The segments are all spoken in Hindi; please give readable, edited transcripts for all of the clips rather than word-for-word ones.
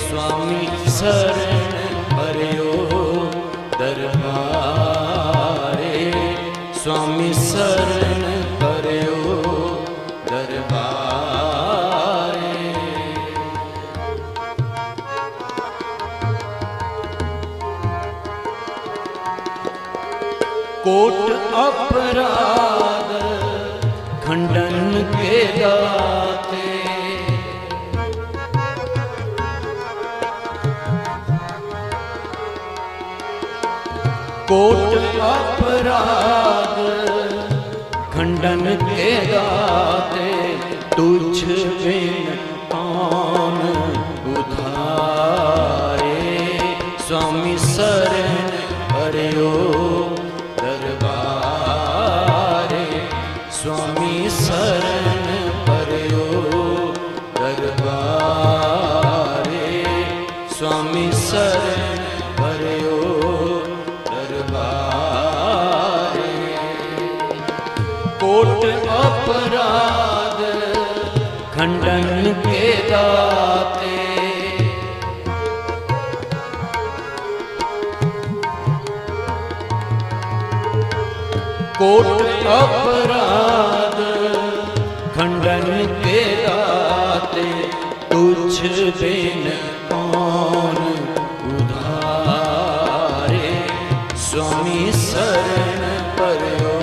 स्वामी शरण पर्यो दरबारे, स्वामी शरण पर्यो दरबारे। कोट अपराध खंडन के दाते, कोट अपराध खंडन के दाते, तुझ बिन कौन उधारे, स्वामी शरण पर्यो दरबारे, स्वामी शरण पर्यो दरबारे, स्वामी शरण पर्यो दरबारे। कोट अपराध खंडन के दाते, कोट अपराध खंडन के दाते, तुझ बिन कौन उधारे, स्वामी शरण पर्यो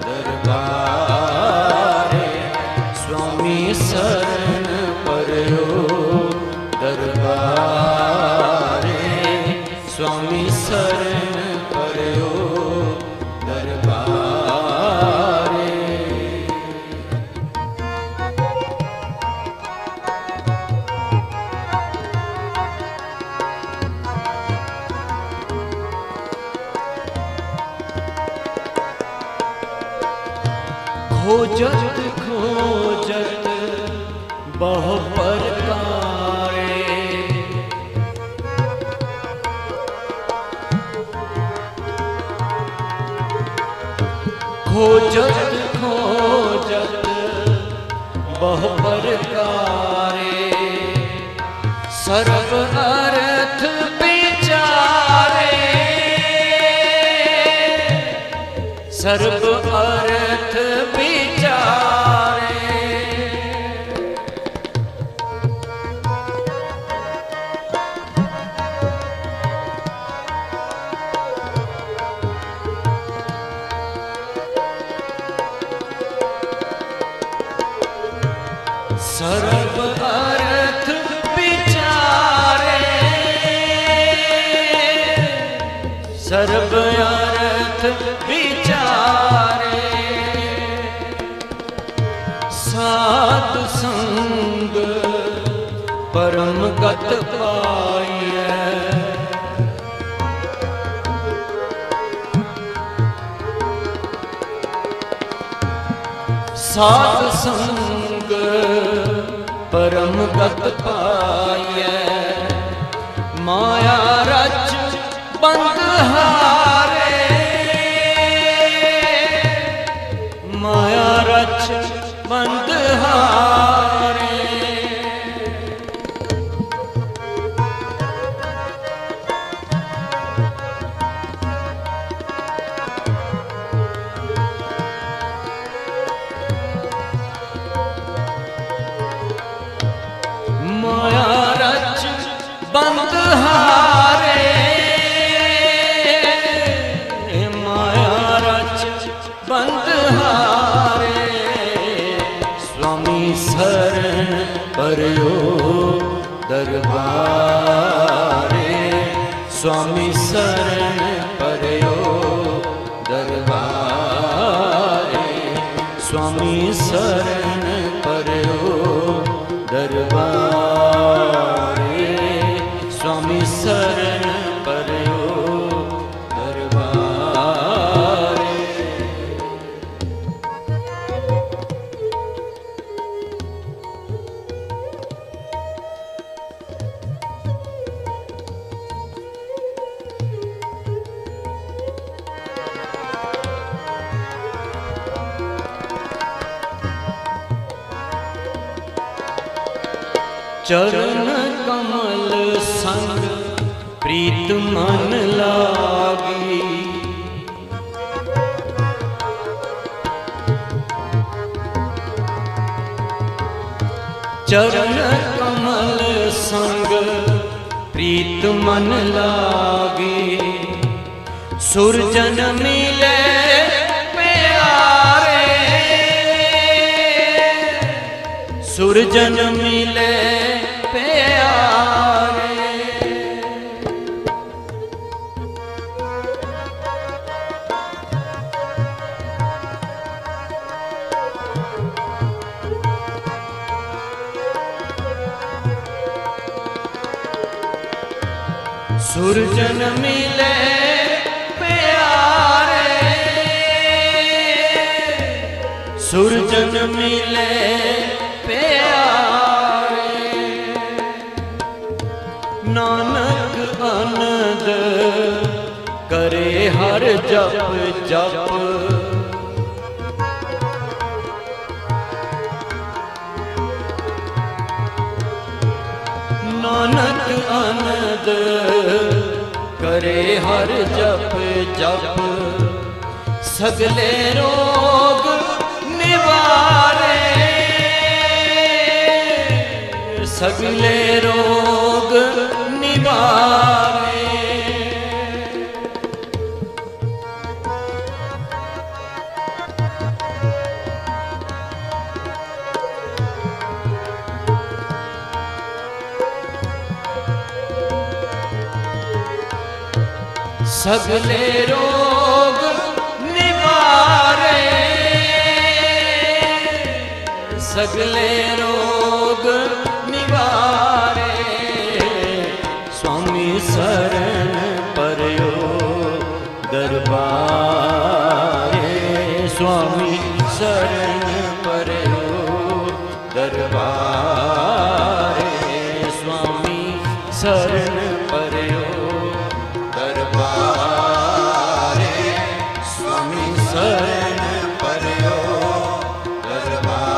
दरबारे, स्वामी शरण पर्यो दरबारे, स्वामी शरण पर्यो दरबारे। खोजत खोजत बहु प्रकारे, खोजत खोजत बहु प्रकारे, सर्व अर्थ विचारे, सर्व अर्थ विचारे, सर्व अर्थ विचारे, सर्व अर्थ विचारे, साध संग परम गत पाइए, साध संग परम गत पाइए, माया रच बंद हारे, माया रच बंद हारे, माया रच बंद हारे, माया रच बंद हारे, स्वामी शरण पर्यो दरबारे, स्वामी शरण पर्यो दरबारे, स्वामी शरण पर्यो दरबारे, स्वामी शरण पर्यो दरबारे। चरण कमल संग प्रीत मन लागी। चरण कमल संग प्रीत मन लागी। सुरजन मिले प्यारे, सुरजन मिले प्यारे। सुरजन मिले प्यारे, सुरजन मिले प्यारे। नानक आनंद करे हर जप जप। नानक आनंद करे हर जप जप। सगले रोग निवारे, सगले रोग निवारे। सगले रोग निवारे, सगले रोग निवारे। स्वामी शरण परयो दरबारे, स्वामी शरण परयो दरबारे। स्वामी शरण परयो दरबारे, स्वामी शरण परयो दरबारे।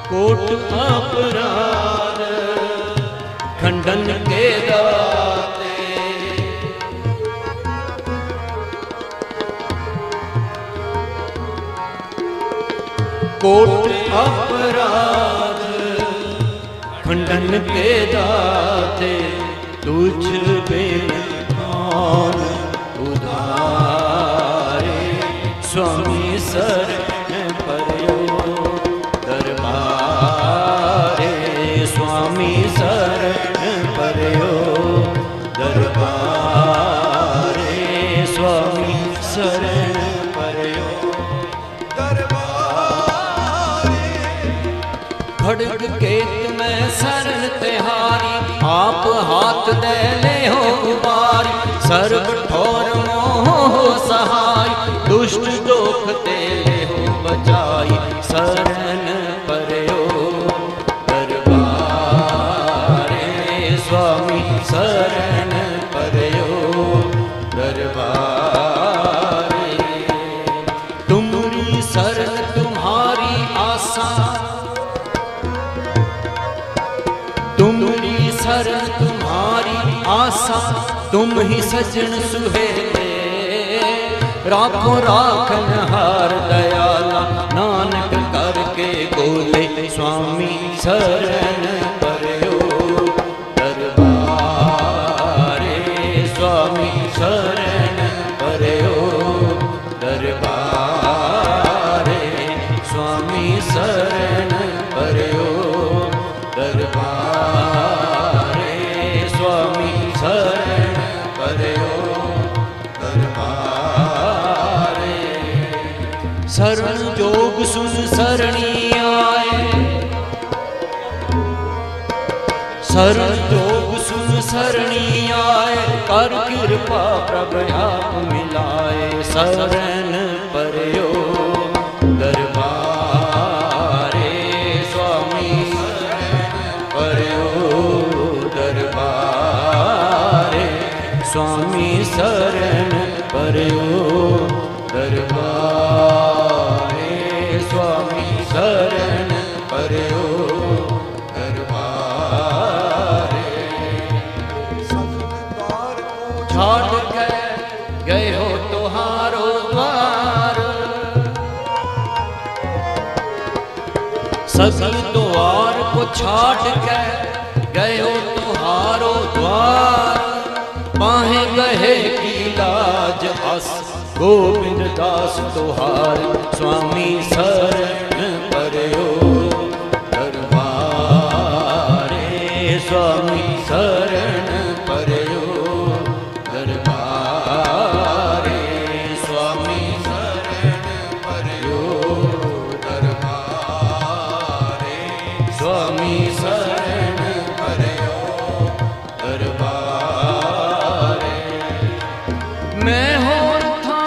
कोट अपराध खंडन के दाते, कोट अपराध खंडन के दाते। तुझ बिन कौन उधारे, स्वामी शरण परयो दरबारे। स्वामी शरण परयो दरबारे, स्वामी शरण परयो दरबारे। खड़ग केत में शरण तिहारी, आप हाथ दे ले हो उबारी। सर्व ठोर मोह सहाय, दुष्ट दोख ते ले हो बचाई। शरण परयो दरबारे, स्वामी शरण परयो दरबारे। तुमरी शरण तुम्हारी आशा, तुमरी शरण तुम्हारी आशा। तुम ही सजन सुहेले, राखो राखन हार दयाला। नानक करके बोले, स्वामी शरण परयो दरबारे। स्वामी शरण परयो दरबारे, स्वामी शरण परयो दरबारे। स्वामी शरण परयो दरबारे। शरण जोग सुन शरणी आए, शरण जोग सुन शरणी आए। कर कृपा प्रभु आप मिलाए। शरण परयो दरबारे, स्वामी शरण परयो दरबारे। स्वामी शरण परयो दरबारे, स्वामी शरण परयो सगी द्वार को छाट के गयो तुहारो द्वार, पाहे गहे की लाज अस गोविंद दास तुहार। स्वामी शरण परयो दरबारे, स्वामी शरण परयो दरबारे, स्वामी शरण परयो दरबारे, स्वामी शरण परयो दरबारे। मैं होर था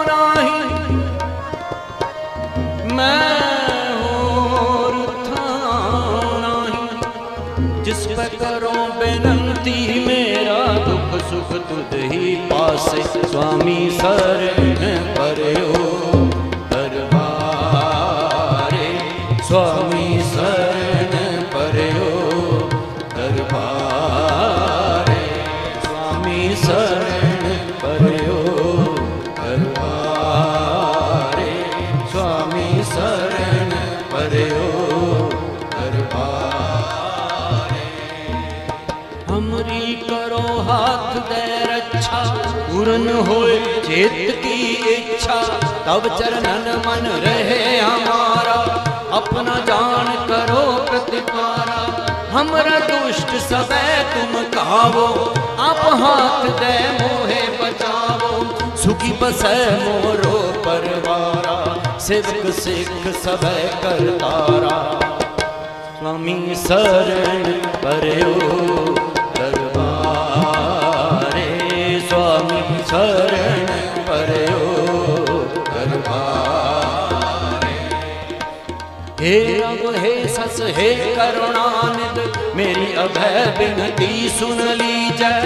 नाही, मैं होर था नाही, जिस पे करो बेनंती मेरा दुख सुख तुझ ही पासे। स्वामी शरण परयो दरबारे, स्वामी शरण परयो दरबारे, स्वामी शरण परयो दरबारे, स्वामी शरण परयो दरबारे। हमरी करो हाथ दे रक्षा, पूर्ण होए चेत की इच्छा, तब चरणन मन रहे हमारा, अपना जान करो प्रतिपारा। हमरा दुष्ट सबे तुम कावो, आप हाथ दे मोहे बचावो, सुखी बसै मोरो परवारा, सेवक सिख सबे करतारा। स्वामी शरण परयो दरबारे, स्वामी शरण परयो दरबारे। हे रब हे सस हे करुणानिध, मेरी अभय विनती सुन लीजै।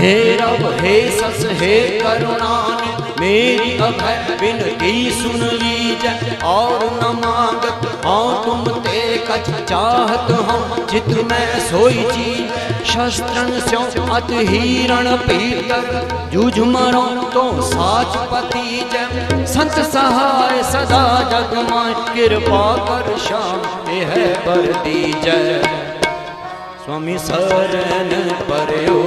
हे रब हे सस हे करुणानिध, मेरी अभय विनती सुन लीजै। और न मांगत हाँ तुम ते कछ चाहत हम, चित में सोई चीज शस्त्रन स्यों अत हिरण पीतर। जूझ मरो तो साच पति जय, संत सहाय सदा जग माय, कृपा कर श्याम है बर दीजय। स्वामी शरण परयो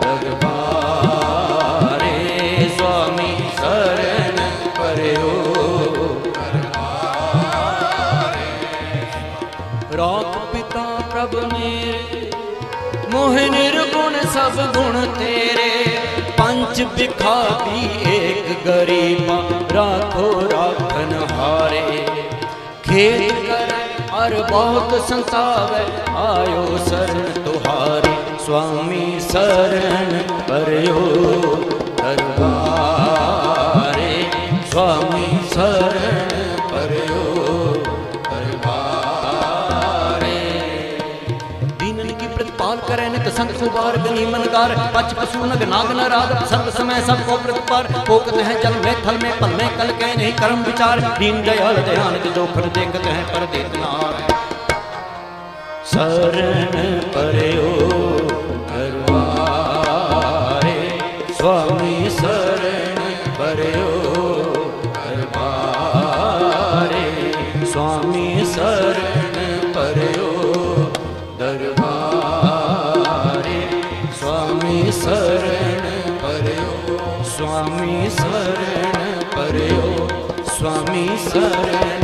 दरबारे, स्वामी शरण परयो दरबारे। राख पिता प्रभ मेरे, मोह निर्गुण सब गुण तेरे। पंच भिखारी एक गरीबा, राखो राखन हारे। खेत कर और बहुत संतावे, आयो शरण तुहारे। स्वामी शरण परयो दरबारे, स्वामी शरण परयो दरबारे। दीनन की प्रतिपाल करे नित संत सुबार, गनी मनकार पच पशु नग नाग नाराग। सर्व समय सबको प्रतिपार, पोकत है जल में थल में पल में कल के नहीं कर्म विचार। दीन दयाल दयान के जो फल देखते हैं पर देतनार। शरण परयो दरबारे, स्वामी शरण परयो दरबारे, स्वामी शरण परयो दरबारे, स्वामी शरण परयो, स्वामी शरण परयो, स्वामी शरण